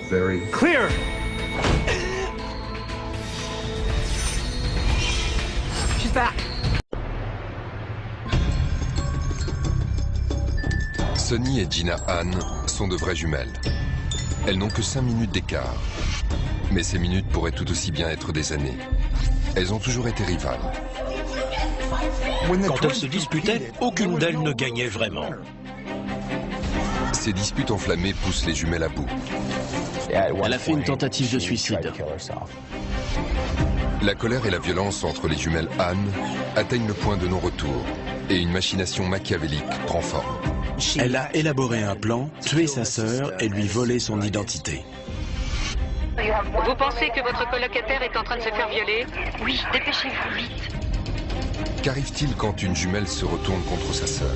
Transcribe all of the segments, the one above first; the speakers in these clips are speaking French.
Clear! She's back. Sonny et Gina Ann sont de vraies jumelles. Elles n'ont que 5 minutes d'écart. Mais ces minutes pourraient tout aussi bien être des années. Elles ont toujours été rivales. Quand elles se disputaient, aucune d'elles ne gagnait vraiment. Ces disputes enflammées poussent les jumelles à bout. Elle a fait une tentative de suicide. La colère et la violence entre les jumelles Ann atteignent le point de non-retour et une machination machiavélique prend forme. Elle a élaboré un plan, tué sa sœur et lui volé son identité. Vous pensez que votre colocataire est en train de se faire violer? Oui, dépêchez-vous, vite. Qu'arrive-t-il quand une jumelle se retourne contre sa sœur?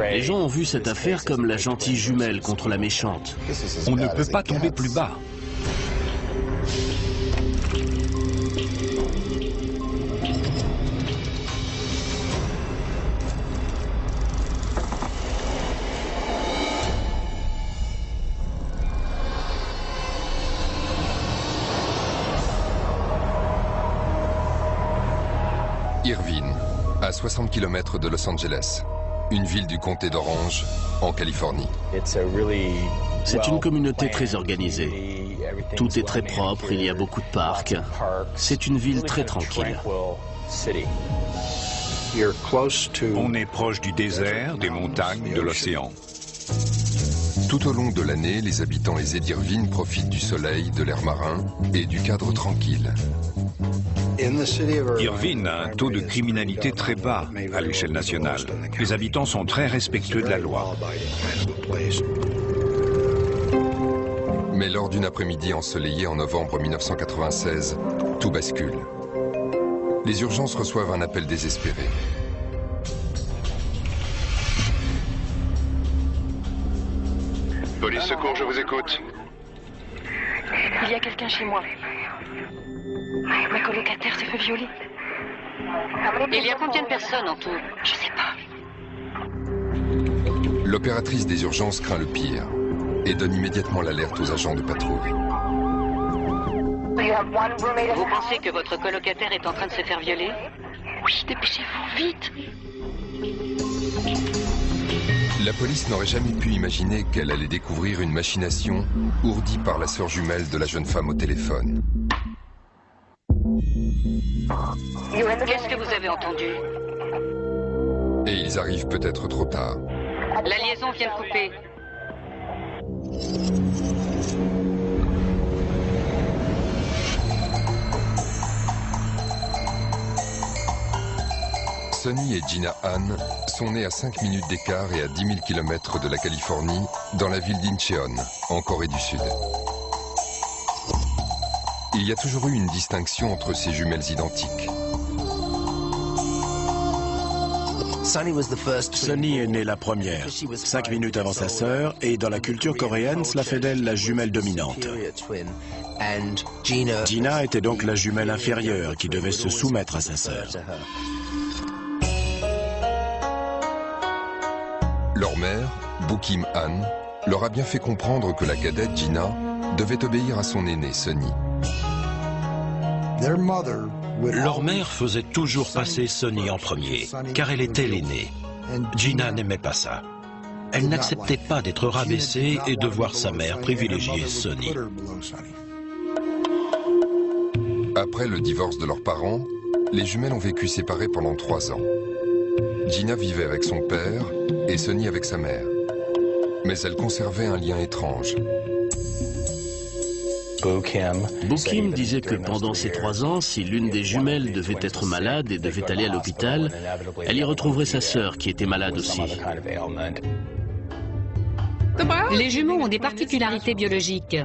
Les gens ont vu cette affaire comme la gentille jumelle contre la méchante. On ne peut pas tomber plus bas. Irvine, à 60 km de Los Angeles, une ville du comté d'Orange, en Californie. C'est une communauté très organisée. Tout est très propre, il y a beaucoup de parcs. C'est une ville très tranquille. On est proche du désert, des montagnes, de l'océan. Tout au long de l'année, les habitants aisés d'Irvine profitent du soleil, de l'air marin et du cadre tranquille. Irvine a un taux de criminalité très bas à l'échelle nationale. Les habitants sont très respectueux de la loi. Mais lors d'une après-midi ensoleillée en novembre 1996, tout bascule. Les urgences reçoivent un appel désespéré. Police secours, je vous écoute. Il y a quelqu'un chez moi. Ma colocataire s'est fait violer. Il y a combien de personnes en tout? Je sais pas. L'opératrice des urgences craint le pire et donne immédiatement l'alerte aux agents de patrouille. Vous pensez que votre colocataire est en train de se faire violer? Oui, dépêchez-vous, vite. La police n'aurait jamais pu imaginer qu'elle allait découvrir une machination ourdie par la sœur jumelle de la jeune femme au téléphone. Qu'est-ce que vous avez entendu? Et ils arrivent peut-être trop tard. La liaison vient de couper. Sonny et Gina Ann sont nés à 5 minutes d'écart et à 10 000 km de la Californie, dans la ville d'Incheon, en Corée du Sud. Il y a toujours eu une distinction entre ces jumelles identiques. Sonny est née la première, 5 minutes avant sa sœur, et dans la culture coréenne, cela fait d'elle la jumelle dominante. Gina était donc la jumelle inférieure qui devait se soumettre à sa sœur. Leur mère, Boo-Kim Han, leur a bien fait comprendre que la cadette Gina devait obéir à son aîné Sonny. Leur mère faisait toujours passer Sonny en premier, car elle était l'aînée. Gina n'aimait pas ça. Elle n'acceptait pas d'être rabaissée et de voir sa mère privilégier Sonny. Après le divorce de leurs parents, les jumelles ont vécu séparées pendant 3 ans. Gina vivait avec son père et Sonny avec sa mère. Mais elle conservait un lien étrange. Boo-Kim disait que pendant ces 3 ans, si l'une des jumelles devait être malade et devait aller à l'hôpital, elle y retrouverait sa sœur qui était malade aussi. Les jumeaux ont des particularités biologiques.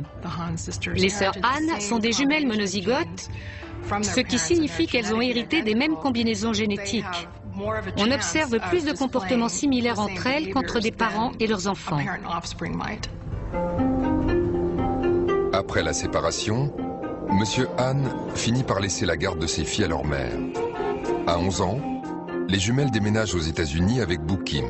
Les sœurs Ann sont des jumelles monozygotes, ce qui signifie qu'elles ont hérité des mêmes combinaisons génétiques. On observe plus de comportements similaires entre elles qu'entre des parents et leurs enfants. Après la séparation, Monsieur Han finit par laisser la garde de ses filles à leur mère. À 11 ans, les jumelles déménagent aux États-Unis avec Boo-Kim.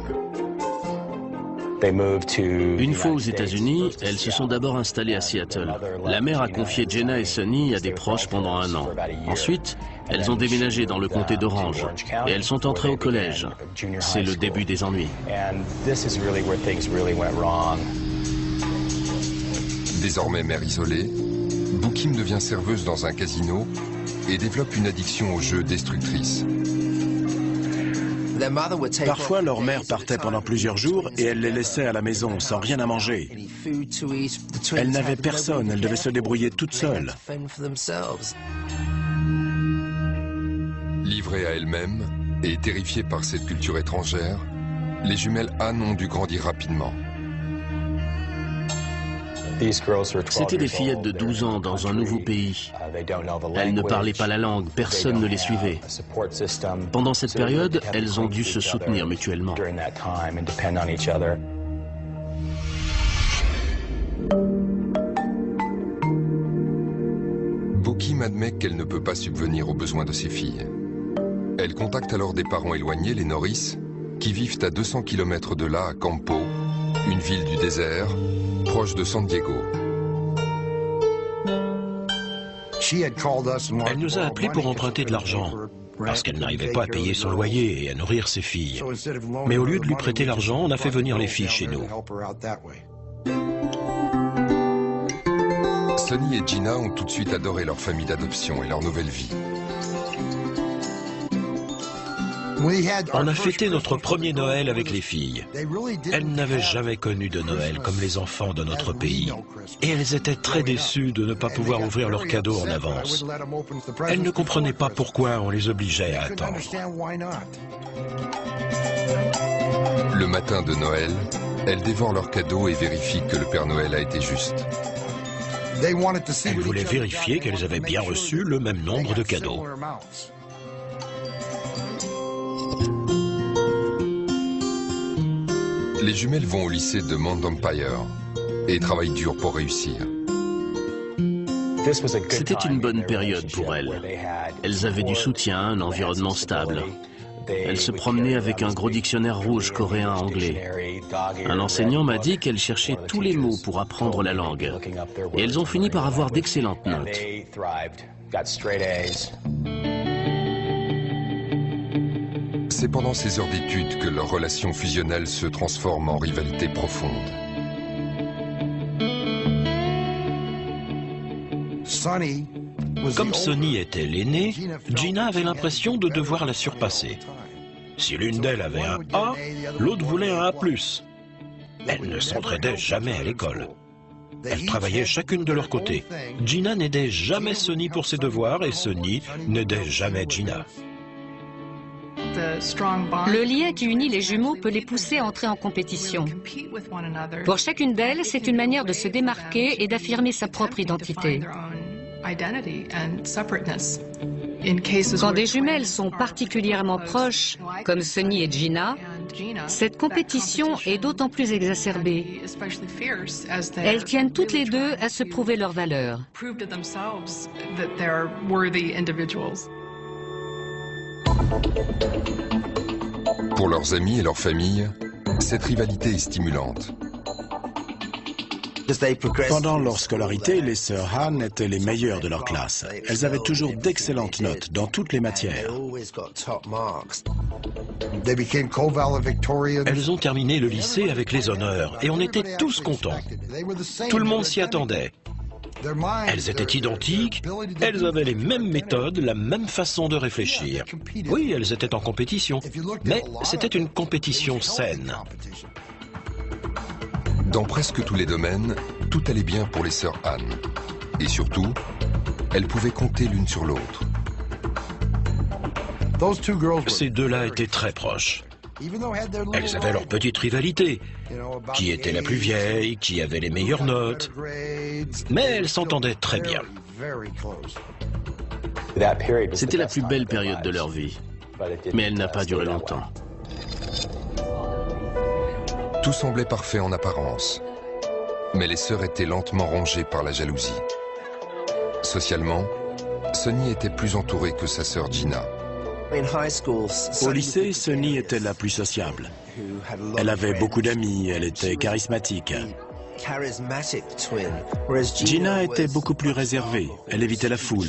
Une fois aux États-Unis, elles se sont d'abord installées à Seattle. La mère a confié Jenna et Sonny à des proches pendant 1 an. Ensuite, elles ont déménagé dans le comté d'Orange et elles sont entrées au collège. C'est le début des ennuis. Désormais mère isolée, Bookim devient serveuse dans un casino et développe une addiction aux jeux destructrice. Parfois, leur mère partait pendant plusieurs jours et elle les laissait à la maison sans rien à manger. Elle n'avait personne, elle devait se débrouiller toute seule. Livrée à elle-même et terrifiée par cette culture étrangère, les jumelles Anne ont dû grandir rapidement. C'étaient des fillettes de 12 ans dans un nouveau pays. Elles ne parlaient pas la langue, personne ne les suivait. Pendant cette période, elles ont dû se soutenir mutuellement. Bookim admet qu'elle ne peut pas subvenir aux besoins de ses filles. Elle contacte alors des parents éloignés, les Norris, qui vivent à 200 km de là, à Campo, une ville du désert, proche de San Diego. Elle nous a appelés pour emprunter de l'argent, parce qu'elle n'arrivait pas à payer son loyer et à nourrir ses filles. Mais au lieu de lui prêter l'argent, on a fait venir les filles chez nous. Sonny et Gina ont tout de suite adoré leur famille d'adoption et leur nouvelle vie. On a fêté notre premier Noël avec les filles. Elles n'avaient jamais connu de Noël comme les enfants de notre pays. Et elles étaient très déçues de ne pas pouvoir ouvrir leurs cadeaux en avance. Elles ne comprenaient pas pourquoi on les obligeait à attendre. Le matin de Noël, elles dévorent leurs cadeaux et vérifient que le Père Noël a été juste. Elles voulaient vérifier qu'elles avaient bien reçu le même nombre de cadeaux. Les jumelles vont au lycée de Mount Empire et travaillent dur pour réussir. C'était une bonne période pour elles. Elles avaient du soutien, un environnement stable. Elles se promenaient avec un gros dictionnaire rouge coréen-anglais. Un enseignant m'a dit qu'elles cherchaient tous les mots pour apprendre la langue. Et elles ont fini par avoir d'excellentes notes. C'est pendant ces heures d'études que leur relation fusionnelle se transforme en rivalité profonde. Comme Sonny était l'aînée, Gina avait l'impression de devoir la surpasser. Si l'une d'elles avait un A, l'autre voulait un A+. Elles ne s'entraidaient jamais à l'école. Elles travaillaient chacune de leur côté. Gina n'aidait jamais Sonny pour ses devoirs et Sonny n'aidait jamais Gina. Le lien qui unit les jumeaux peut les pousser à entrer en compétition. Pour chacune d'elles, c'est une manière de se démarquer et d'affirmer sa propre identité. Quand des jumelles sont particulièrement proches, comme Sonny et Gina, cette compétition est d'autant plus exacerbée. Elles tiennent toutes les deux à se prouver leur valeur. Pour leurs amis et leur famille, cette rivalité est stimulante. Pendant leur scolarité, les sœurs Han étaient les meilleures de leur classe. Elles avaient toujours d'excellentes notes dans toutes les matières. Elles ont terminé le lycée avec les honneurs et on était tous contents. Tout le monde s'y attendait. Elles étaient identiques, elles avaient les mêmes méthodes, la même façon de réfléchir. Oui, elles étaient en compétition, mais c'était une compétition saine. Dans presque tous les domaines, tout allait bien pour les sœurs Han. Et surtout, elles pouvaient compter l'une sur l'autre. Ces deux-là étaient très proches. Elles avaient leur petite rivalité. Qui était la plus vieille, qui avait les meilleures notes. Mais elles s'entendaient très bien. C'était la plus belle période de leur vie. Mais elle n'a pas duré longtemps. Tout semblait parfait en apparence. Mais les sœurs étaient lentement rongées par la jalousie. Socialement, Sonny était plus entourée que sa sœur Gina. Au lycée, Sonny était la plus sociable. Elle avait beaucoup d'amis, elle était charismatique. Gina était beaucoup plus réservée, elle évitait la foule.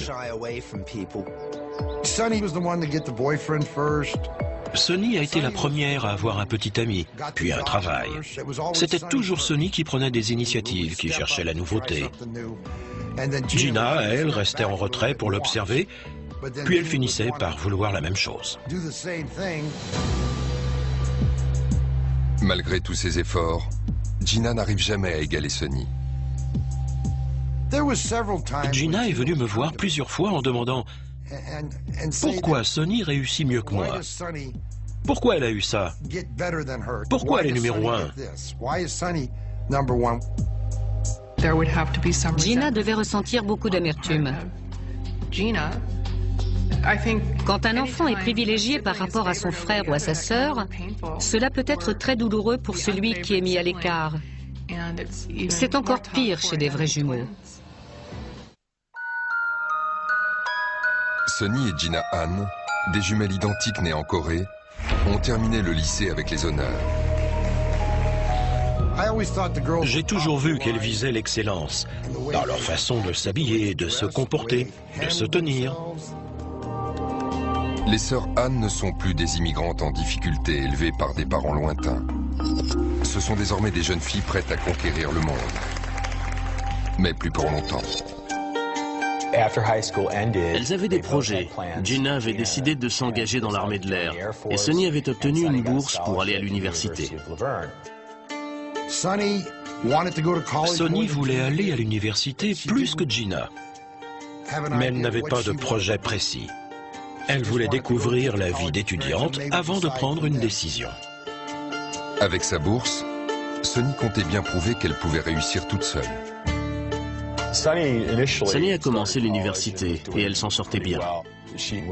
Sonny a été la première à avoir un petit ami, puis un travail. C'était toujours Sonny qui prenait des initiatives, qui cherchait la nouveauté. Gina, elle, restait en retrait pour l'observer, puis elle finissait par vouloir la même chose. Malgré tous ses efforts, Gina n'arrive jamais à égaler Sonny. Gina est venue me voir plusieurs fois en demandant « Pourquoi Sonny réussit mieux que moi? Pourquoi elle a eu ça? Pourquoi elle est numéro 1 ?» Gina devait ressentir beaucoup d'amertume. Quand un enfant est privilégié par rapport à son frère ou à sa sœur, cela peut être très douloureux pour celui qui est mis à l'écart. C'est encore pire chez des vrais jumeaux. Sonny et Gina Han, des jumelles identiques nées en Corée, ont terminé le lycée avec les honneurs. J'ai toujours vu qu'elles visaient l'excellence, dans leur façon de s'habiller, de se comporter, de se tenir. Les sœurs Han ne sont plus des immigrantes en difficulté élevées par des parents lointains. Ce sont désormais des jeunes filles prêtes à conquérir le monde. Mais plus pour longtemps. Elles avaient des projets. Gina avait décidé de s'engager dans l'armée de l'air et Sonny avait obtenu une bourse pour aller à l'université. Sonny voulait aller à l'université plus que Gina, mais elle n'avait pas de projet précis. Elle voulait découvrir la vie d'étudiante avant de prendre une décision. Avec sa bourse, Sonny comptait bien prouver qu'elle pouvait réussir toute seule. Sonny a commencé l'université et elle s'en sortait bien.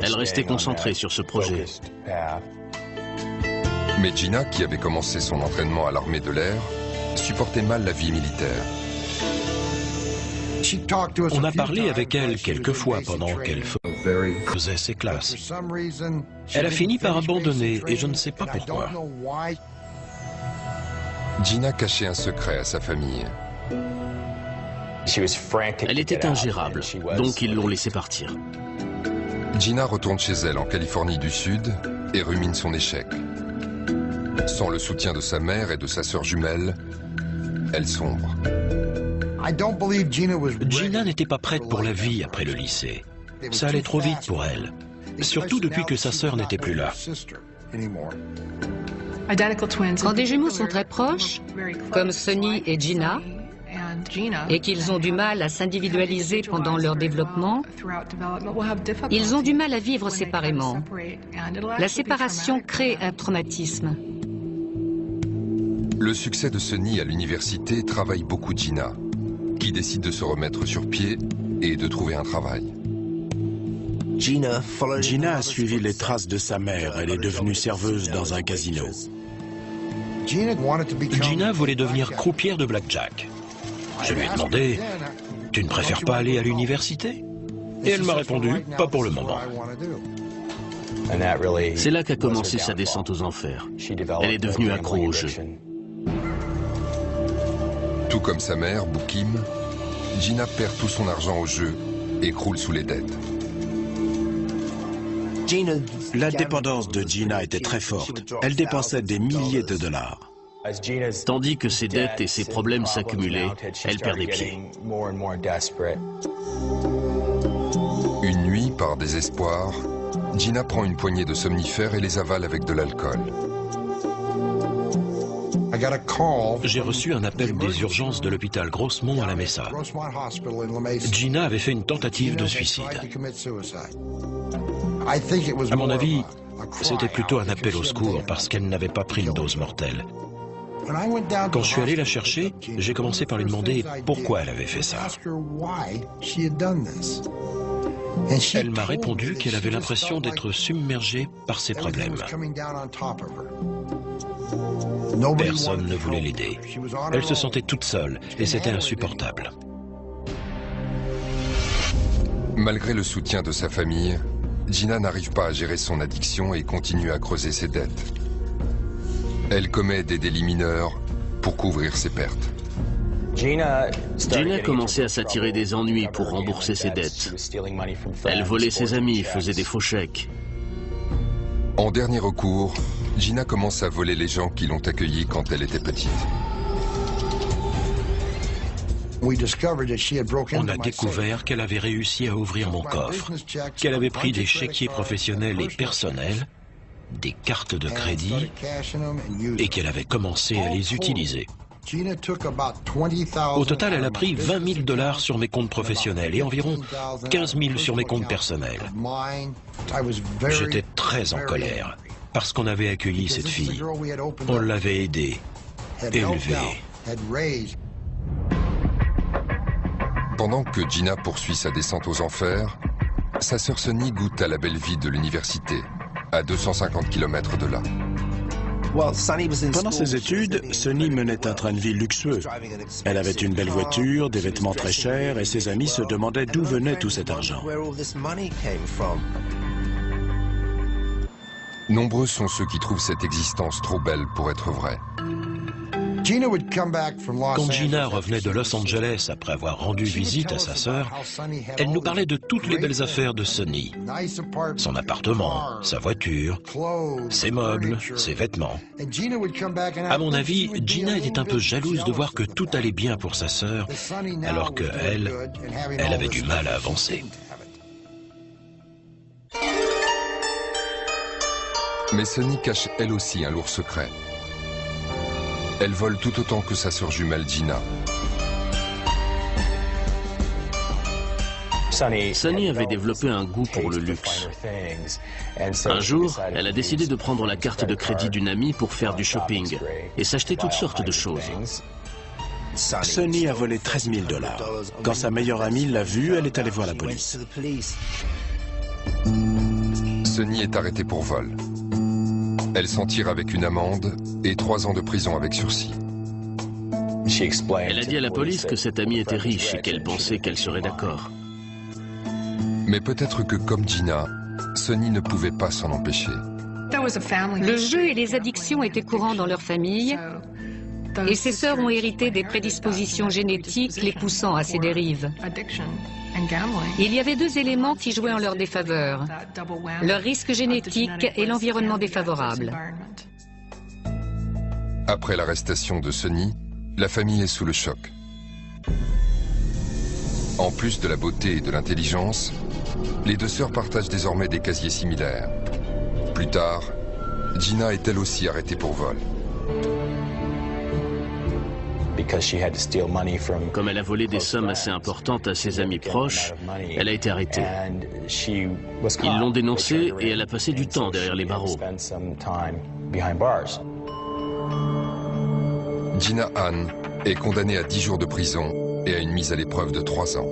Elle restait concentrée sur ce projet. Mais Gina, qui avait commencé son entraînement à l'armée de l'air, supportait mal la vie militaire. On a parlé avec elle quelques fois pendant qu'elle faisait ses classes. Elle a fini par abandonner et je ne sais pas pourquoi. Gina cachait un secret à sa famille. Elle était ingérable, donc ils l'ont laissée partir. Gina retourne chez elle en Californie du Sud et rumine son échec. Sans le soutien de sa mère et de sa sœur jumelle, elle sombre. Gina n'était pas prête pour la vie après le lycée. Ça allait trop vite pour elle, surtout depuis que sa sœur n'était plus là. Quand des jumeaux sont très proches, comme Sonny et Gina, et qu'ils ont du mal à s'individualiser pendant leur développement, ils ont du mal à vivre séparément. La séparation crée un traumatisme. Le succès de Sonny à l'université travaille beaucoup Gina, qui décide de se remettre sur pied et de trouver un travail. Gina a suivi les traces de sa mère. Elle est devenue serveuse dans un casino. Gina voulait devenir croupière de blackjack. Je lui ai demandé « Tu ne préfères pas aller à l'université ?» Et elle m'a répondu « Pas pour le moment ». C'est là qu'a commencé sa descente aux enfers. Elle est devenue accro au jeu. Tout comme sa mère, Bookim, Gina perd tout son argent au jeu et croule sous les dettes. La dépendance de Gina était très forte. Elle dépensait des milliers de dollars. Tandis que ses dettes et ses problèmes s'accumulaient, elle perdait pied. Une nuit, par désespoir, Gina prend une poignée de somnifères et les avale avec de l'alcool. J'ai reçu un appel des urgences de l'hôpital Grossmont à la Mesa. Gina avait fait une tentative de suicide. À mon avis, c'était plutôt un appel au secours parce qu'elle n'avait pas pris une dose mortelle. Quand je suis allé la chercher, j'ai commencé par lui demander pourquoi elle avait fait ça. Elle m'a répondu qu'elle avait l'impression d'être submergée par ses problèmes. Personne ne voulait l'aider. Elle se sentait toute seule et c'était insupportable. Malgré le soutien de sa famille, Gina n'arrive pas à gérer son addiction et continue à creuser ses dettes. Elle commet des délits mineurs pour couvrir ses pertes. Gina commençait à s'attirer des ennuis pour rembourser ses dettes. Elle volait ses amis, faisait des faux chèques. En dernier recours, Gina commence à voler les gens qui l'ont accueillie quand elle était petite. On a découvert qu'elle avait réussi à ouvrir mon coffre, qu'elle avait pris des chéquiers professionnels et personnels, des cartes de crédit, et qu'elle avait commencé à les utiliser. Au total, elle a pris 20 000 $ sur mes comptes professionnels et environ 15 000 sur mes comptes personnels. J'étais très en colère, parce qu'on avait accueilli cette fille. On l'avait aidée, élevée. Pendant que Gina poursuit sa descente aux enfers, sa sœur Sonny goûte à la belle vie de l'université, à 250 km de là. Pendant ses études, Sonny menait un train de vie luxueux. Elle avait une belle voiture, des vêtements très chers, et ses amis se demandaient d'où venait tout cet argent. Nombreux sont ceux qui trouvent cette existence trop belle pour être vraie. Quand Gina revenait de Los Angeles après avoir rendu visite à sa sœur, elle nous parlait de toutes les belles affaires de Sonny. Son appartement, sa voiture, ses meubles, ses vêtements. À mon avis, Gina était un peu jalouse de voir que tout allait bien pour sa sœur, alors qu'elle, elle avait du mal à avancer. Mais Sonny cache elle aussi un lourd secret. Elle vole tout autant que sa sœur jumelle Gina. Sonny avait développé un goût pour le luxe. Un jour, elle a décidé de prendre la carte de crédit d'une amie pour faire du shopping et s'acheter toutes sortes de choses. Sonny a volé 13 000 $. Quand sa meilleure amie l'a vue, elle est allée voir la police. Sonny est arrêtée pour vol. Elle s'en tire avec une amende et 3 ans de prison avec sursis. Elle a dit à la police que cette amie était riche et qu'elle pensait qu'elle serait d'accord. Mais peut-être que comme Gina, Sonny ne pouvait pas s'en empêcher. Le jeu et les addictions étaient courants dans leur famille, et ses sœurs ont hérité des prédispositions génétiques les poussant à ces dérives. Il y avait 2 éléments qui jouaient en leur défaveur, leur risque génétique et l'environnement défavorable. Après l'arrestation de Sonny, la famille est sous le choc. En plus de la beauté et de l'intelligence, les 2 sœurs partagent désormais des casiers similaires. Plus tard, Gina est elle aussi arrêtée pour vol. Comme elle a volé des sommes assez importantes à ses amis proches, elle a été arrêtée. Ils l'ont dénoncée et elle a passé du temps derrière les barreaux. Gina Hahn est condamnée à 10 jours de prison et à une mise à l'épreuve de 3 ans.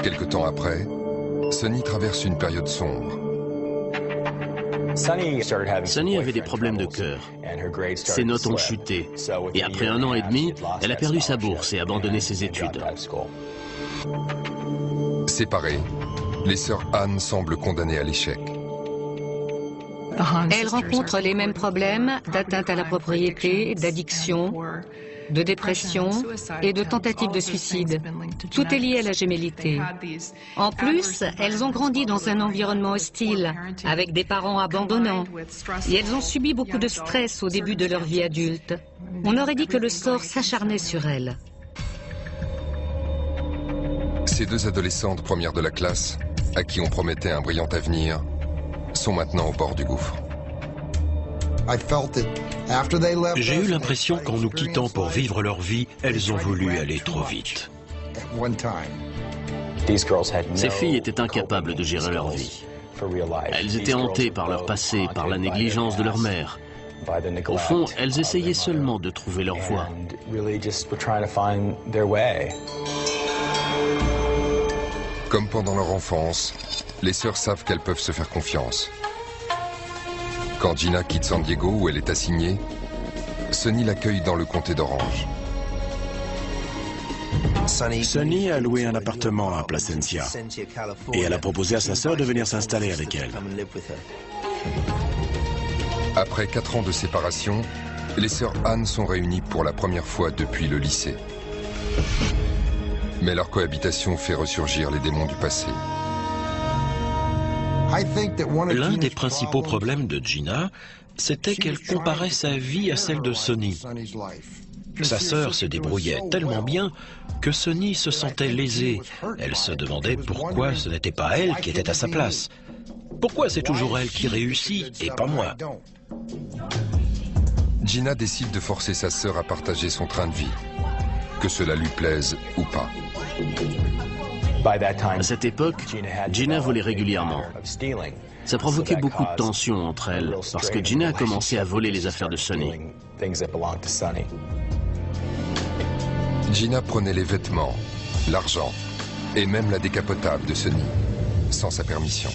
Quelque temps après, Sonny traverse une période sombre. Sonny avait des problèmes de cœur. Ses notes ont chuté. Et après 1 an et demi, elle a perdu sa bourse et abandonné ses études. Séparées, les sœurs Hahn semblent condamnées à l'échec. Elles rencontrent les mêmes problèmes d'atteinte à la propriété, d'addiction, de dépression et de tentatives de suicide. Tout est lié à la gémellité. En plus, elles ont grandi dans un environnement hostile, avec des parents abandonnants. Et elles ont subi beaucoup de stress au début de leur vie adulte. On aurait dit que le sort s'acharnait sur elles. Ces 2 adolescentes premières de la classe, à qui on promettait un brillant avenir, sont maintenant au bord du gouffre. J'ai eu l'impression qu'en nous quittant pour vivre leur vie, elles ont voulu aller trop vite. Ces filles étaient incapables de gérer leur vie. Elles étaient hantées par leur passé, par la négligence de leur mère. Au fond, elles essayaient seulement de trouver leur voie. Comme pendant leur enfance, les sœurs savent qu'elles peuvent se faire confiance. Quand Gina quitte San Diego, où elle est assignée, Sonny l'accueille dans le comté d'Orange. Sonny a loué un appartement à Placencia et elle a proposé à sa sœur de venir s'installer avec elle. Après 4 ans de séparation, les sœurs Anne sont réunies pour la première fois depuis le lycée. Mais leur cohabitation fait ressurgir les démons du passé. L'un des principaux problèmes de Gina, c'était qu'elle comparait sa vie à celle de Sonny. Sa sœur se débrouillait tellement bien que Sonny se sentait lésée. Elle se demandait pourquoi ce n'était pas elle qui était à sa place. Pourquoi c'est toujours elle qui réussit et pas moi? Gina décide de forcer sa sœur à partager son train de vie, que cela lui plaise ou pas. À cette époque, Gina volait régulièrement. Ça provoquait beaucoup de tensions entre elles, parce que Gina a commencé à voler les affaires de Sonny. Gina prenait les vêtements, l'argent et même la décapotable de Sonny, sans sa permission.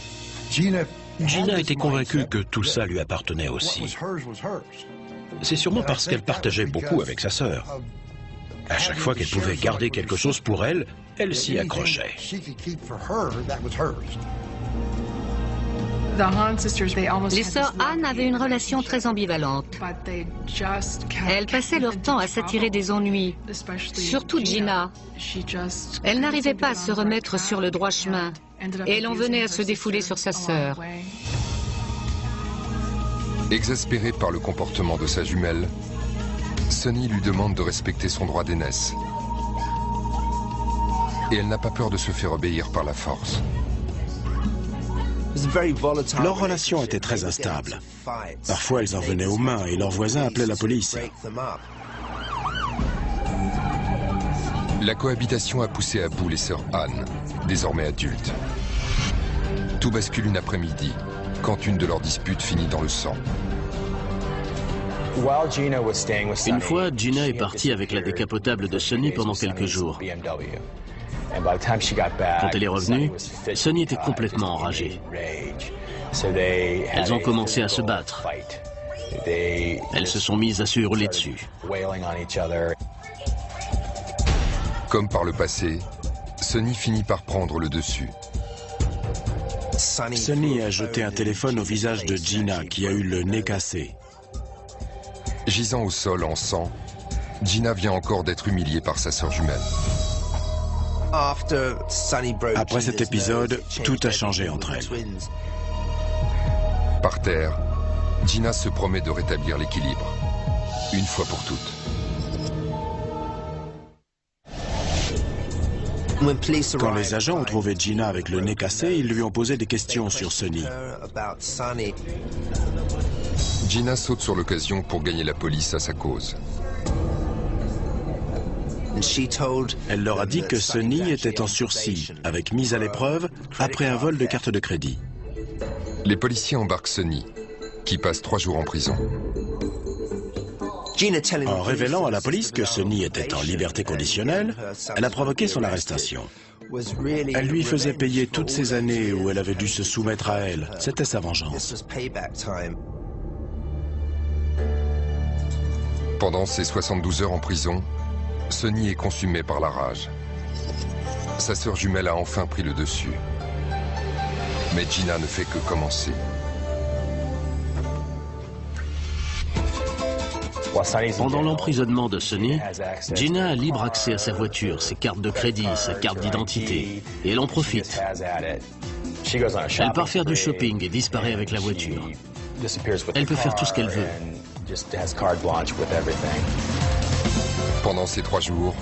Gina était convaincue que tout ça lui appartenait aussi. C'est sûrement parce qu'elle partageait beaucoup avec sa sœur. À chaque fois qu'elle pouvait garder quelque chose pour elle, elle s'y accrochait. Les sœurs Anne avaient une relation très ambivalente. Elles passaient leur temps à s'attirer des ennuis, surtout Gina. Elle n'arrivait pas à se remettre sur le droit chemin et elle en venait à se défouler sur sa sœur. Exaspérée par le comportement de sa jumelle, Sonny lui demande de respecter son droit d'aînesse. Et elle n'a pas peur de se faire obéir par la force. Leur relation était très instable. Parfois, elles en venaient aux mains et leurs voisins appelaient la police. La cohabitation a poussé à bout les sœurs Anne, désormais adultes. Tout bascule une après-midi, quand une de leurs disputes finit dans le sang. Une fois, Gina est partie avec la décapotable de Sonny pendant quelques jours. Quand elle est revenue, Sonny était complètement enragée. Elles ont commencé à se battre. Elles se sont mises à se hurler dessus. Comme par le passé, Sonny finit par prendre le dessus. Sonny a jeté un téléphone au visage de Gina, qui a eu le nez cassé. Gisant au sol en sang, Gina vient encore d'être humiliée par sa sœur jumelle. Après cet épisode, tout a changé entre elles. Par terre, Gina se promet de rétablir l'équilibre, une fois pour toutes. Quand les agents ont trouvé Gina avec le nez cassé, ils lui ont posé des questions sur Sonny. Gina saute sur l'occasion pour gagner la police à sa cause. Elle leur a dit que Sonny était en sursis, avec mise à l'épreuve, après un vol de carte de crédit. Les policiers embarquent Sonny, qui passe 3 jours en prison. En révélant à la police que Sonny était en liberté conditionnelle, elle a provoqué son arrestation. Elle lui faisait payer toutes ces années où elle avait dû se soumettre à elle. C'était sa vengeance. Pendant ses 72 heures en prison, Sonny est consumé par la rage. Sa sœur jumelle a enfin pris le dessus. Mais Gina ne fait que commencer. Pendant l'emprisonnement de Sonny, Gina a libre accès à sa voiture, ses cartes de crédit, sa carte d'identité, et elle en profite. Elle part faire du shopping et disparaît avec la voiture. Elle peut faire tout ce qu'elle veut. Pendant ces 3 jours,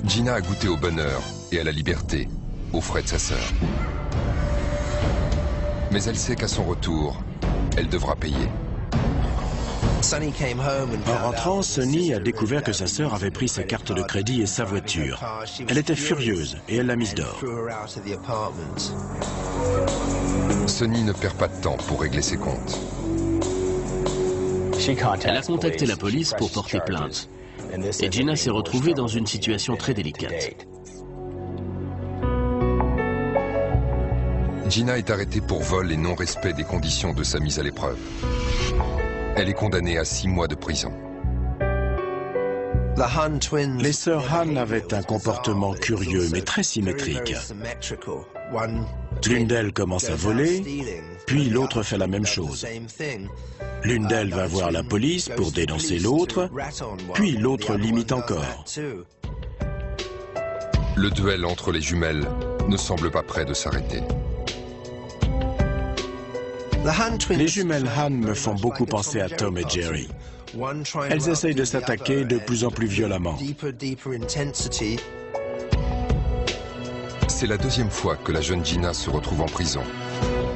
Gina a goûté au bonheur et à la liberté, aux frais de sa sœur. Mais elle sait qu'à son retour, elle devra payer. En rentrant, Sonny a découvert que sa sœur avait pris sa carte de crédit et sa voiture. Elle était furieuse et elle l'a mise dehors. Sonny ne perd pas de temps pour régler ses comptes. Elle a contacté la police pour porter plainte. Et Gina s'est retrouvée dans une situation très délicate. Gina est arrêtée pour vol et non-respect des conditions de sa mise à l'épreuve. Elle est condamnée à 6 mois de prison. Les sœurs Han avaient un comportement curieux mais très symétrique. L'une d'elles commence à voler, puis l'autre fait la même chose. L'une d'elles va voir la police pour dénoncer l'autre, puis l'autre l'imite encore. Le duel entre les jumelles ne semble pas près de s'arrêter. Les jumelles Han me font beaucoup penser à Tom et Jerry. Elles essayent de s'attaquer de plus en plus violemment. C'est la deuxième fois que la jeune Gina se retrouve en prison.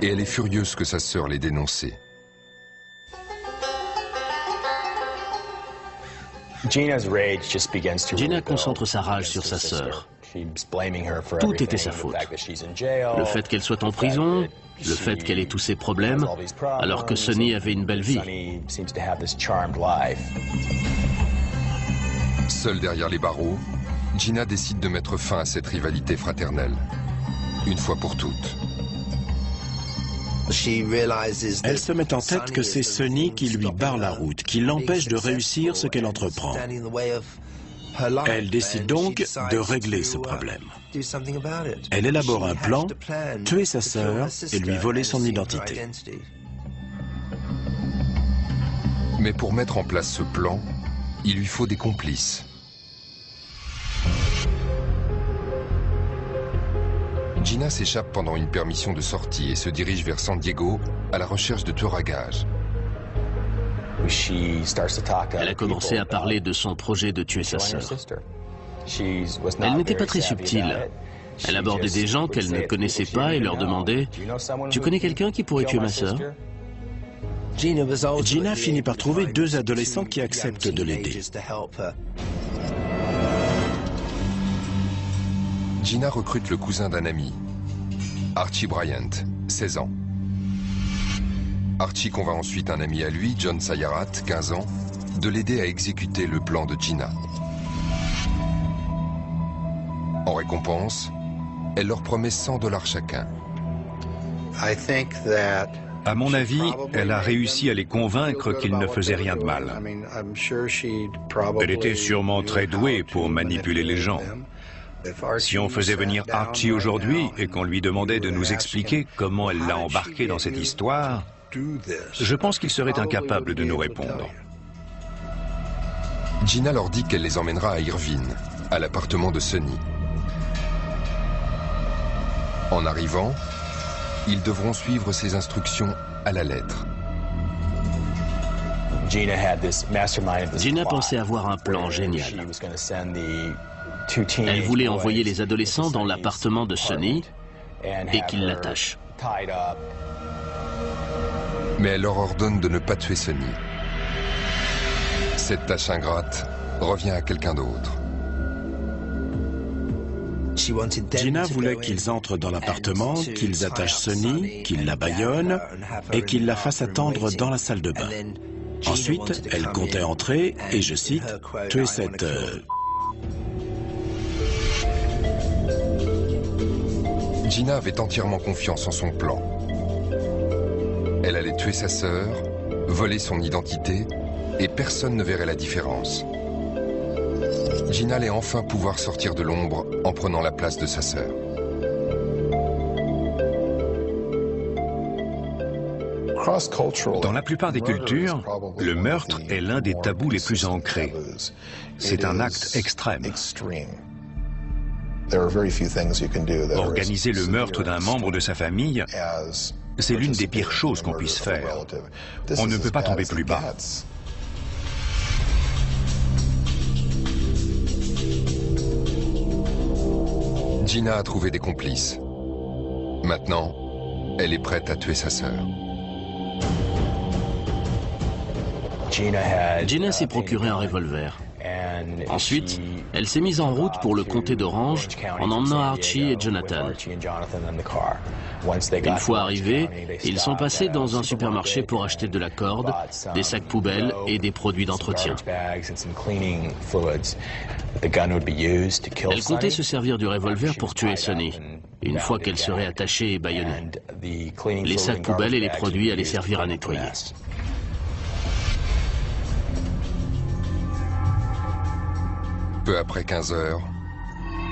Et elle est furieuse que sa sœur l'ait dénoncée. Gina concentre sa rage sur sa sœur. Tout était sa faute. Le fait qu'elle soit en prison, le fait qu'elle ait tous ces problèmes, alors que Sonny avait une belle vie. Seule derrière les barreaux, Gina décide de mettre fin à cette rivalité fraternelle, une fois pour toutes. Elle se met en tête que c'est Sonny qui lui barre la route, qui l'empêche de réussir ce qu'elle entreprend. Elle décide donc de régler ce problème. Elle élabore un plan, tuer sa sœur et lui voler son identité. Mais pour mettre en place ce plan, il lui faut des complices. Gina s'échappe pendant une permission de sortie et se dirige vers San Diego à la recherche de tueurs à gages. Elle a commencé à parler de son projet de tuer sa sœur. Elle n'était pas très subtile. Elle abordait des gens qu'elle ne connaissait pas et leur demandait « Tu connais quelqu'un qui pourrait tuer ma sœur ?» Gina finit par trouver deux adolescents qui acceptent de l'aider. Gina recrute le cousin d'un ami, Archie Bryant, 16 ans. Archie convainc ensuite un ami à lui, John Sayarat, 15 ans, de l'aider à exécuter le plan de Gina. En récompense, elle leur promet $100 chacun. À mon avis, elle a réussi à les convaincre qu'ils ne faisaient rien de mal. Elle était sûrement très douée pour manipuler les gens. Si on faisait venir Archie aujourd'hui et qu'on lui demandait de nous expliquer comment elle l'a embarqué dans cette histoire, je pense qu'il serait incapable de nous répondre. Gina leur dit qu'elle les emmènera à Irvine, à l'appartement de Sonny. En arrivant, ils devront suivre ses instructions à la lettre. Gina pensait avoir un plan génial. Elle voulait envoyer les adolescents dans l'appartement de Sonny et qu'ils l'attachent. Mais elle leur ordonne de ne pas tuer Sonny. Cette tâche ingrate revient à quelqu'un d'autre. Gina voulait qu'ils entrent dans l'appartement, qu'ils attachent Sonny, qu'ils la bâillonnent et qu'ils la fassent attendre dans la salle de bain. Ensuite, elle comptait entrer et, je cite, « tuer cette... Gina avait entièrement confiance en son plan. Elle allait tuer sa sœur, voler son identité, et personne ne verrait la différence. Gina allait enfin pouvoir sortir de l'ombre en prenant la place de sa sœur. Dans la plupart des cultures, le meurtre est l'un des tabous les plus ancrés. C'est un acte extrême. Organiser le meurtre d'un membre de sa famille, c'est l'une des pires choses qu'on puisse faire. On ne peut pas tomber plus bas. Gina a trouvé des complices. Maintenant, elle est prête à tuer sa sœur. Gina s'est procuré un revolver. Ensuite, elle s'est mise en route pour le comté d'Orange en emmenant Archie et Jonathan. Une fois arrivés, ils sont passés dans un supermarché pour acheter de la corde, des sacs poubelles et des produits d'entretien. Elle comptait se servir du revolver pour tuer Sonny, une fois qu'elle serait attachée et bâillonnée. Les sacs poubelles et les produits allaient servir à nettoyer. Peu après 15 heures,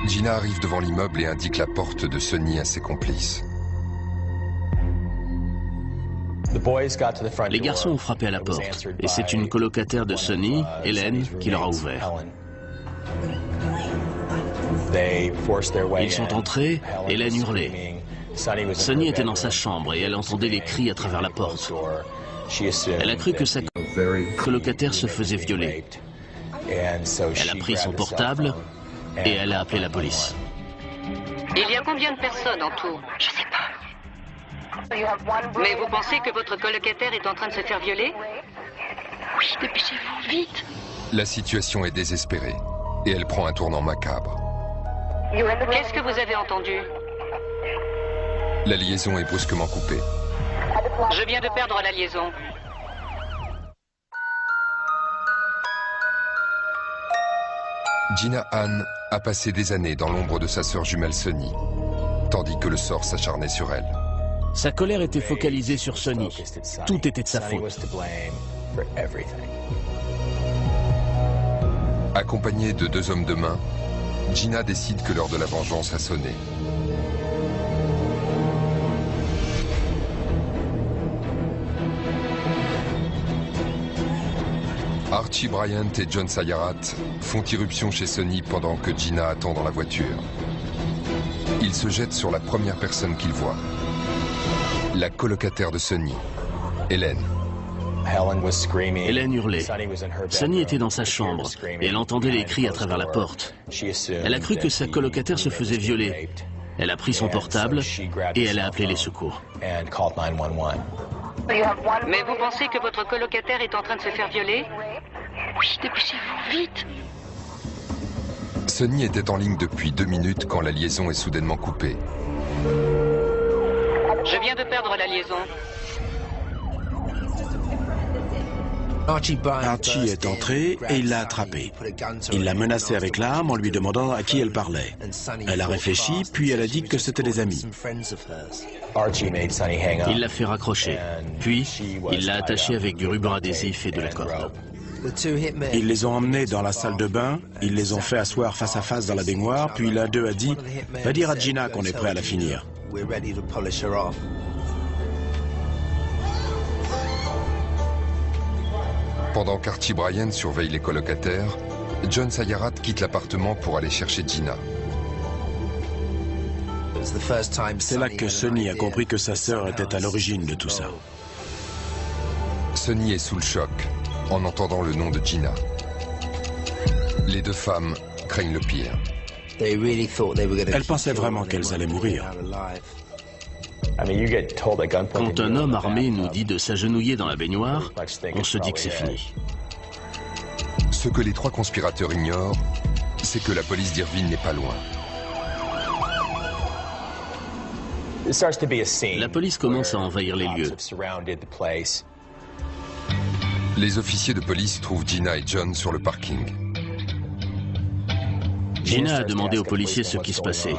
Gina arrive devant l'immeuble et indique la porte de Sonny à ses complices. Les garçons ont frappé à la porte et c'est une colocataire de Sonny, Helen, qui leur a ouvert. Ils sont entrés, Helen hurlait. Sonny était dans sa chambre et elle entendait les cris à travers la porte. Elle a cru que sa colocataire se faisait violer. Elle a pris son portable et elle a appelé la police. Il y a combien de personnes en tout? Je sais pas. Mais vous pensez que votre colocataire est en train de se faire violer? Oui, dépêchez-vous, vite. La situation est désespérée et elle prend un tournant macabre. Qu'est-ce que vous avez entendu? La liaison est brusquement coupée. Je viens de perdre la liaison. Gina Ann a passé des années dans l'ombre de sa sœur jumelle Sonny, tandis que le sort s'acharnait sur elle. Sa colère était focalisée sur Sonny. Tout était de sa faute. Accompagnée de 2 hommes de main, Gina décide que l'heure de la vengeance a sonné. Archie Bryant et John Sayarat font irruption chez Sonny pendant que Gina attend dans la voiture. Ils se jettent sur la première personne qu'ils voient. La colocataire de Sonny, Helen. Helen hurlait. Sonny était dans sa chambre et elle entendait les cris à travers la porte. Elle a cru que sa colocataire se faisait violer. Elle a pris son portable et elle a appelé les secours. Mais vous pensez que votre colocataire est en train de se faire violer? Oui, dépêchez-vous, vite. Sonny était en ligne depuis 2 minutes quand la liaison est soudainement coupée. Je viens de perdre la liaison. Archie est entré et il l'a attrapée. Il l'a menacée avec l'arme en lui demandant à qui elle parlait. Elle a réfléchi, puis elle a dit que c'était des amis. Il l'a fait raccrocher. Puis, il l'a attaché avec du ruban adhésif et de la corde. Ils les ont emmenés dans la salle de bain, ils les ont fait asseoir face à face dans la baignoire, puis l'un d'eux a dit « Va dire à Gina qu'on est prêt à la finir ». Pendant qu'Archie Bryant surveille les colocataires, John Sayarat quitte l'appartement pour aller chercher Gina. C'est là que Sonny a compris que sa sœur était à l'origine de tout ça. Sonny est sous le choc en entendant le nom de Gina. Les 2 femmes craignent le pire. Elle pensait vraiment qu'elles allaient mourir. Quand un homme armé nous dit de s'agenouiller dans la baignoire, on se dit que c'est fini. Ce que les 3 conspirateurs ignorent, c'est que la police d'Irvine n'est pas loin. La police commence à envahir les lieux. Les officiers de police trouvent Gina et John sur le parking. Gina a demandé aux policiers ce qui se passait.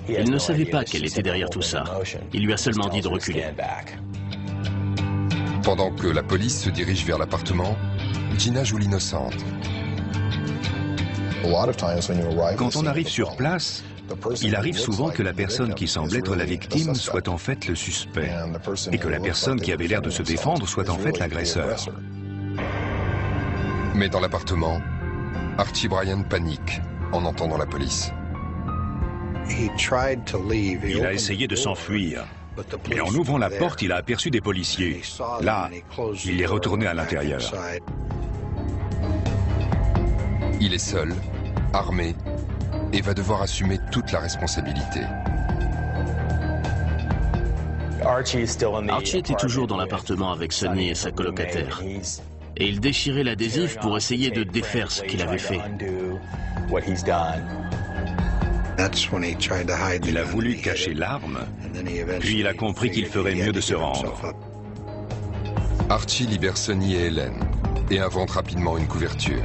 Il ne savait pas qu'elle était derrière tout ça. Il lui a seulement dit de reculer. Pendant que la police se dirige vers l'appartement, Gina joue l'innocente. Quand on arrive sur place, il arrive souvent que la personne qui semble être la victime soit en fait le suspect, et que la personne qui avait l'air de se défendre soit en fait l'agresseur. Mais dans l'appartement, Archie Bryant panique en entendant la police. Il a essayé de s'enfuir, mais en ouvrant la porte, il a aperçu des policiers. Là, il est retourné à l'intérieur. Il est seul, armé, et va devoir assumer toute la responsabilité. Archie était toujours dans l'appartement avec Sonny et sa colocataire. Et il déchirait l'adhésif pour essayer de défaire ce qu'il avait fait. Il a voulu cacher l'arme, puis il a compris qu'il ferait mieux de se rendre. Archie libère Sonny et Helen et invente rapidement une couverture.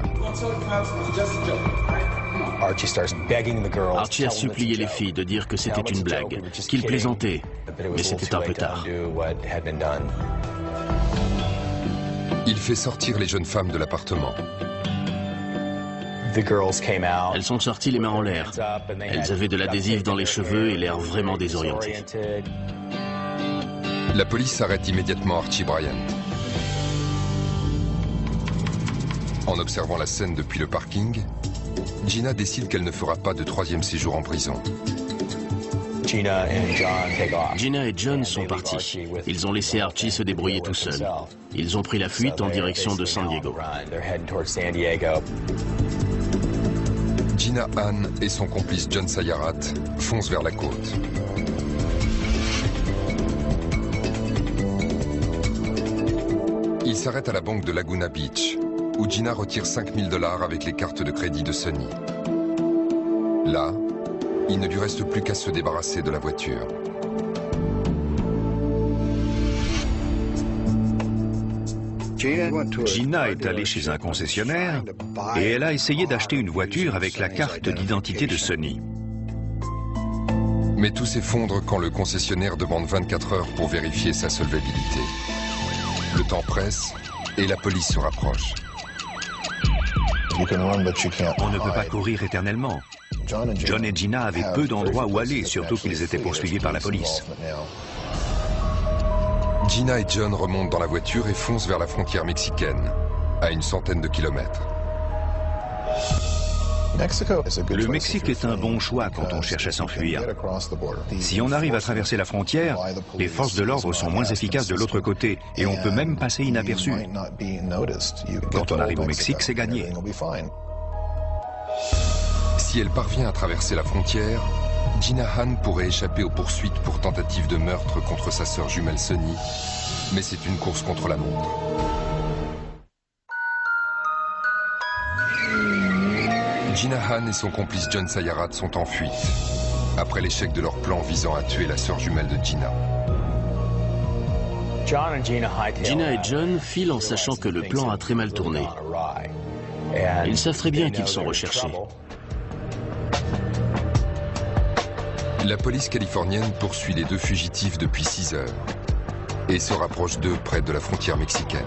Archie a supplié les filles de dire que c'était une blague, qu'il plaisantait, mais c'était un peu tard. Il fait sortir les jeunes femmes de l'appartement. Elles sont sorties les mains en l'air. Elles avaient de l'adhésif dans les cheveux et l'air vraiment désorientées. La police arrête immédiatement Archie Bryant. En observant la scène depuis le parking, Gina décide qu'elle ne fera pas de 3e séjour en prison. Gina et John sont partis. Ils ont laissé Archie se débrouiller tout seul. Ils ont pris la fuite en direction de San Diego. Gina Hahn et son complice John Sayarat foncent vers la côte. Ils s'arrêtent à la banque de Laguna Beach, où Gina retire $5 000 avec les cartes de crédit de Sonny. Là, il ne lui reste plus qu'à se débarrasser de la voiture. Gina est allée chez un concessionnaire et elle a essayé d'acheter une voiture avec la carte d'identité de Sonny. Mais tout s'effondre quand le concessionnaire demande 24 heures pour vérifier sa solvabilité. Le temps presse et la police se rapproche. On ne peut pas courir éternellement. John et Gina avaient peu d'endroits où aller, surtout qu'ils étaient poursuivis par la police. Gina et John remontent dans la voiture et foncent vers la frontière mexicaine, à une centaine de kilomètres. Le Mexique est un bon choix quand on cherche à s'enfuir. Si on arrive à traverser la frontière, les forces de l'ordre sont moins efficaces de l'autre côté et on peut même passer inaperçu. Quand on arrive au Mexique, c'est gagné. Si elle parvient à traverser la frontière, Gina Hahn pourrait échapper aux poursuites pour tentative de meurtre contre sa sœur jumelle Sonny, mais c'est une course contre la montre. Gina Hahn et son complice John Sayarat sont en fuite, après l'échec de leur plan visant à tuer la sœur jumelle de Gina. Gina et John filent en sachant que le plan a très mal tourné. Ils savent très bien qu'ils sont recherchés. La police californienne poursuit les deux fugitifs depuis 6 heures et se rapproche d'eux près de la frontière mexicaine.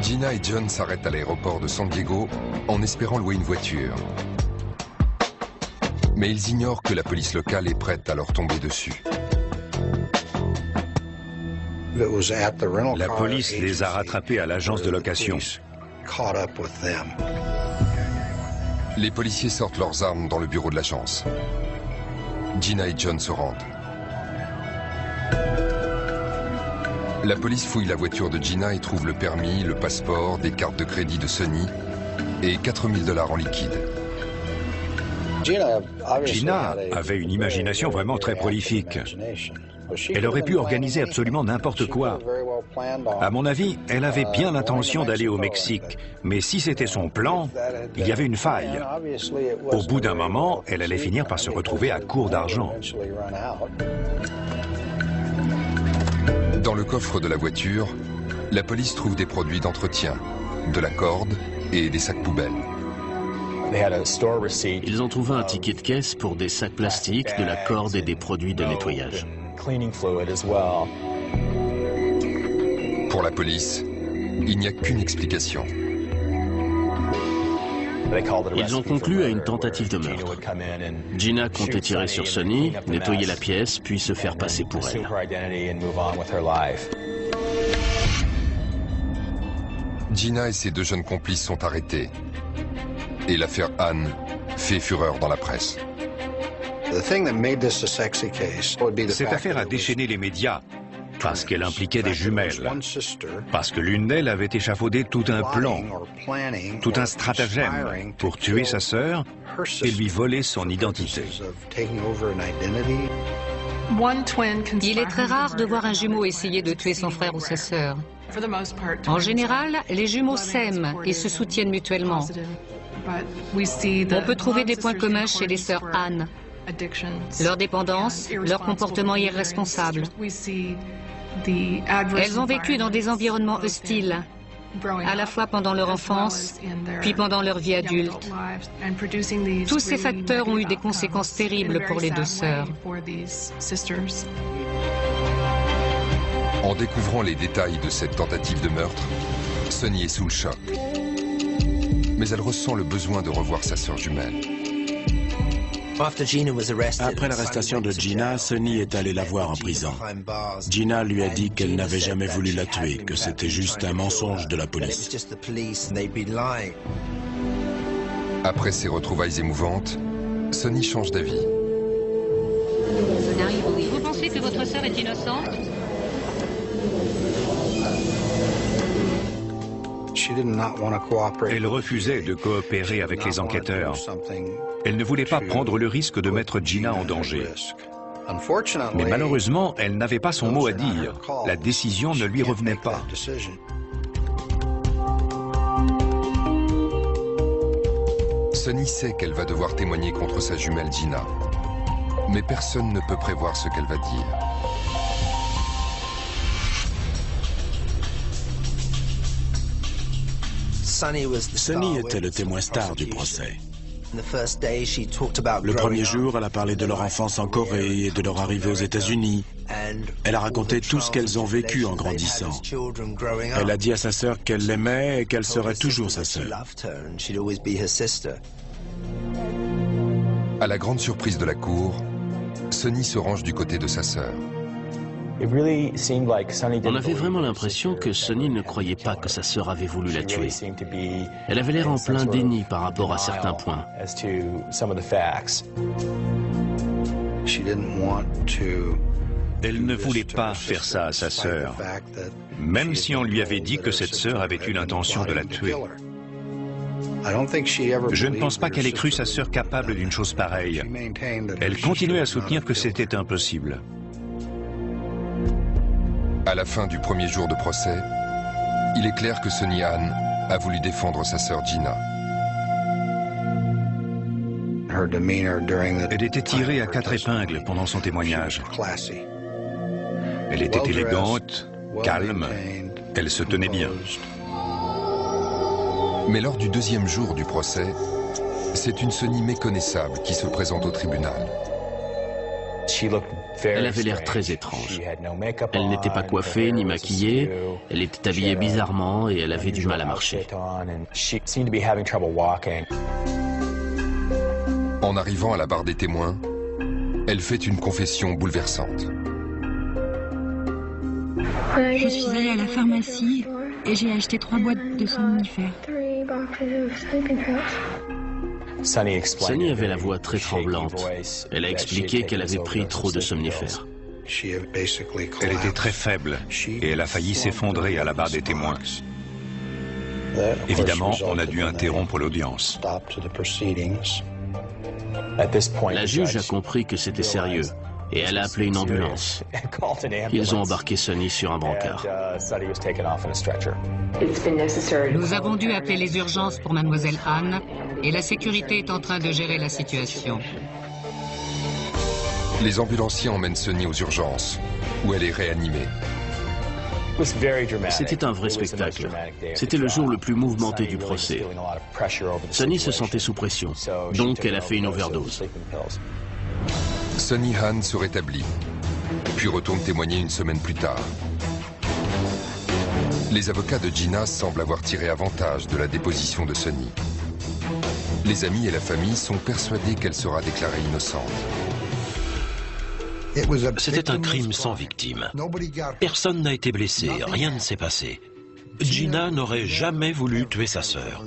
Gina et John s'arrêtent à l'aéroport de San Diego en espérant louer une voiture. Mais ils ignorent que la police locale est prête à leur tomber dessus. La police les a rattrapés à l'agence de location. Les policiers sortent leurs armes dans le bureau de l'agence. Gina et John se rendent. La police fouille la voiture de Gina et trouve le permis, le passeport, des cartes de crédit de Sonny et $4 000 en liquide. Gina avait une imagination vraiment très prolifique. Elle aurait pu organiser absolument n'importe quoi. À mon avis, elle avait bien l'intention d'aller au Mexique, mais si c'était son plan, il y avait une faille. Au bout d'un moment, elle allait finir par se retrouver à court d'argent. Dans le coffre de la voiture, la police trouve des produits d'entretien, de la corde et des sacs poubelles. Ils ont trouvé un ticket de caisse pour des sacs plastiques, de la corde et des produits de nettoyage. Pour la police, il n'y a qu'une explication. Ils ont conclu à une tentative de meurtre. Gina comptait tirer sur Sonny, nettoyer la pièce, puis se faire passer pour elle. Gina et ses deux jeunes complices sont arrêtés. Et l'affaire Hahn fait fureur dans la presse. Cette affaire a déchaîné les médias parce qu'elle impliquait des jumelles, parce que l'une d'elles avait échafaudé tout un plan, tout un stratagème pour tuer sa sœur et lui voler son identité. Il est très rare de voir un jumeau essayer de tuer son frère ou sa sœur. En général, les jumeaux s'aiment et se soutiennent mutuellement. On peut trouver des points communs chez les sœurs Hahn. Leur dépendance, leur comportement irresponsable. Elles ont vécu dans des environnements hostiles, à la fois pendant leur enfance, puis pendant leur vie adulte. Tous ces facteurs ont eu des conséquences terribles pour les deux sœurs. En découvrant les détails de cette tentative de meurtre, Sonny est sous le choc. mais elle ressent le besoin de revoir sa sœur jumelle. Après l'arrestation de Gina, Sonny est allé la voir en prison. Gina lui a dit qu'elle n'avait jamais voulu la tuer, que c'était juste un mensonge de la police. Après ces retrouvailles émouvantes, Sonny change d'avis. Vous pensez que votre sœur est innocente? Elle refusait de coopérer avec les enquêteurs. Elle ne voulait pas prendre le risque de mettre Gina en danger. Mais malheureusement, elle n'avait pas son mot à dire. La décision ne lui revenait pas. Sonny sait qu'elle va devoir témoigner contre sa jumelle Gina. Mais personne ne peut prévoir ce qu'elle va dire. Sonny était le témoin star du procès. Le premier jour, elle a parlé de leur enfance en Corée et de leur arrivée aux États-Unis. Elle a raconté tout ce qu'elles ont vécu en grandissant. Elle a dit à sa sœur qu'elle l'aimait et qu'elle serait toujours sa sœur. À la grande surprise de la cour, Sonny se range du côté de sa sœur. On avait vraiment l'impression que Sonny ne croyait pas que sa sœur avait voulu la tuer. Elle avait l'air en plein déni par rapport à certains points. Elle ne voulait pas faire ça à sa sœur, même si on lui avait dit que cette sœur avait eu l'intention de la tuer. Je ne pense pas qu'elle ait cru sa sœur capable d'une chose pareille. Elle continuait à soutenir que c'était impossible. À la fin du premier jour de procès, il est clair que Sonny Han a voulu défendre sa sœur Gina. Elle était tirée à 4 épingles pendant son témoignage. Elle était élégante, calme, elle se tenait bien. Mais lors du deuxième jour du procès, c'est une Sonny méconnaissable qui se présente au tribunal. Elle avait l'air très étrange. Elle n'était pas coiffée ni maquillée, elle était habillée bizarrement et elle avait du mal à marcher. En arrivant à la barre des témoins, elle fait une confession bouleversante. Je suis allée à la pharmacie et j'ai acheté 3 boîtes de somnifères. Sonny avait la voix très tremblante. Elle a expliqué qu'elle avait pris trop de somnifères. Elle était très faible et elle a failli s'effondrer à la barre des témoins. Évidemment, on a dû interrompre l'audience. La juge a compris que c'était sérieux et elle a appelé une ambulance. Ils ont embarqué Sonny sur un brancard. Nous avons dû appeler les urgences pour Mademoiselle Anne et la sécurité est en train de gérer la situation. Les ambulanciers emmènent Sonny aux urgences, où elle est réanimée. C'était un vrai spectacle. C'était le jour le plus mouvementé du procès. Sonny se sentait sous pression, donc elle a fait une overdose. Sonny Han se rétablit, puis retourne témoigner une semaine plus tard. Les avocats de Gina semblent avoir tiré avantage de la déposition de Sonny. Les amis et la famille sont persuadés qu'elle sera déclarée innocente. C'était un crime sans victime. Personne n'a été blessé, rien ne s'est passé. Gina n'aurait jamais voulu tuer sa sœur.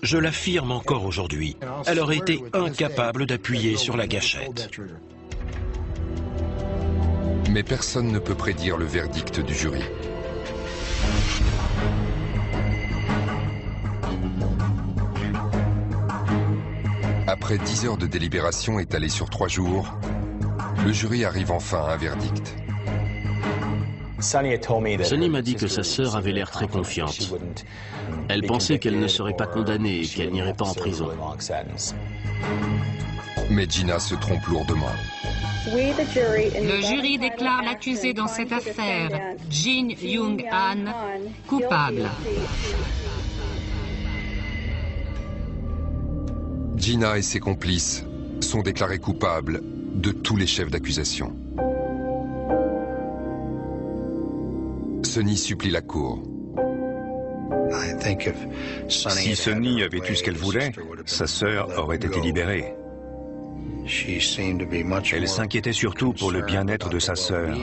Je l'affirme encore aujourd'hui, elle aurait été incapable d'appuyer sur la gâchette. Mais personne ne peut prédire le verdict du jury. Après 10 heures de délibération étalées sur 3 jours, le jury arrive enfin à un verdict. Sonny m'a dit que sa sœur avait l'air très confiante. Elle pensait qu'elle ne serait pas condamnée et qu'elle n'irait pas en prison. Mais Gina se trompe lourdement. Le jury déclare l'accusé dans cette affaire, Jin Young-han, coupable. Gina et ses complices sont déclarés coupables de tous les chefs d'accusation. Sonny supplie la cour. Si Sonny avait eu ce qu'elle voulait, sa sœur aurait été libérée. Elle s'inquiétait surtout pour le bien-être de sa sœur.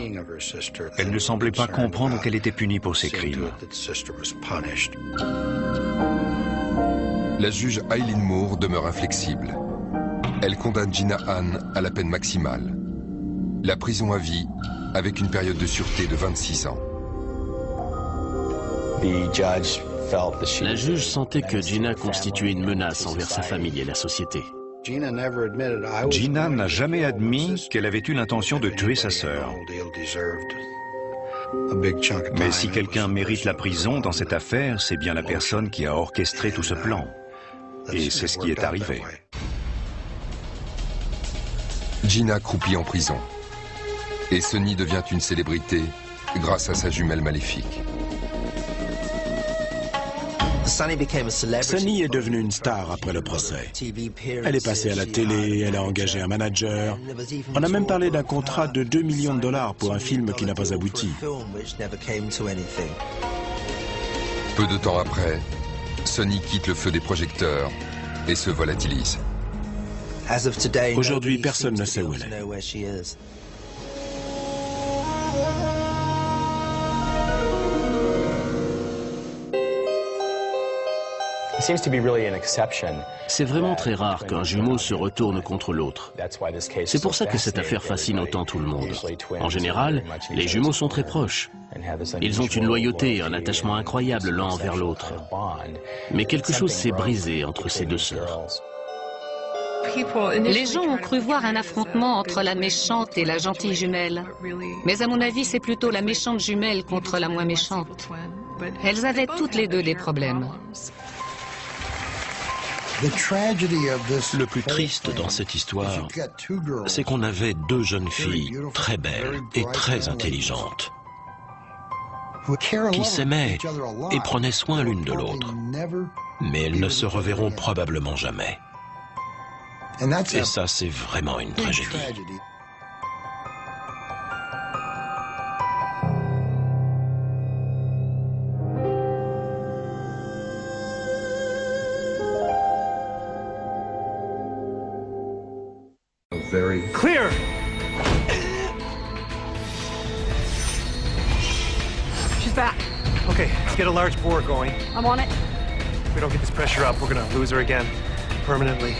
Elle ne semblait pas comprendre qu'elle était punie pour ses crimes. La juge Eileen Moore demeure inflexible. Elle condamne Gina Hahn à la peine maximale. La prison à vie, avec une période de sûreté de 26 ans. La juge sentait que Gina constituait une menace envers sa famille et la société. Gina n'a jamais admis qu'elle avait eu l'intention de tuer sa sœur. Mais si quelqu'un mérite la prison dans cette affaire, c'est bien la personne qui a orchestré tout ce plan. Et c'est ce qui est arrivé. Gina croupit en prison. Et Sonny devient une célébrité grâce à sa jumelle maléfique. Sonny est devenue une star après le procès. Elle est passée à la télé, elle a engagé un manager. On a même parlé d'un contrat de 2 millions de dollars pour un film qui n'a pas abouti. Peu de temps après, Sonny quitte le feu des projecteurs et se volatilise. Aujourd'hui, personne ne sait où elle est. C'est vraiment très rare qu'un jumeau se retourne contre l'autre. C'est pour ça que cette affaire fascine autant tout le monde. En général, les jumeaux sont très proches. Ils ont une loyauté et un attachement incroyable l'un envers l'autre. Mais quelque chose s'est brisé entre ces deux sœurs. Les gens ont cru voir un affrontement entre la méchante et la gentille jumelle. Mais à mon avis, c'est plutôt la méchante jumelle contre la moins méchante. Elles avaient toutes les deux des problèmes. Le plus triste dans cette histoire, c'est qu'on avait deux jeunes filles très belles et très intelligentes, qui s'aimaient et prenaient soin l'une de l'autre. Mais elles ne se reverront probablement jamais. Et ça, c'est vraiment une tragédie. Clear! She's back. Okay, let's get a large bore going. I'm on it. If we don't get this pressure up, we're gonna lose her again. Permanently.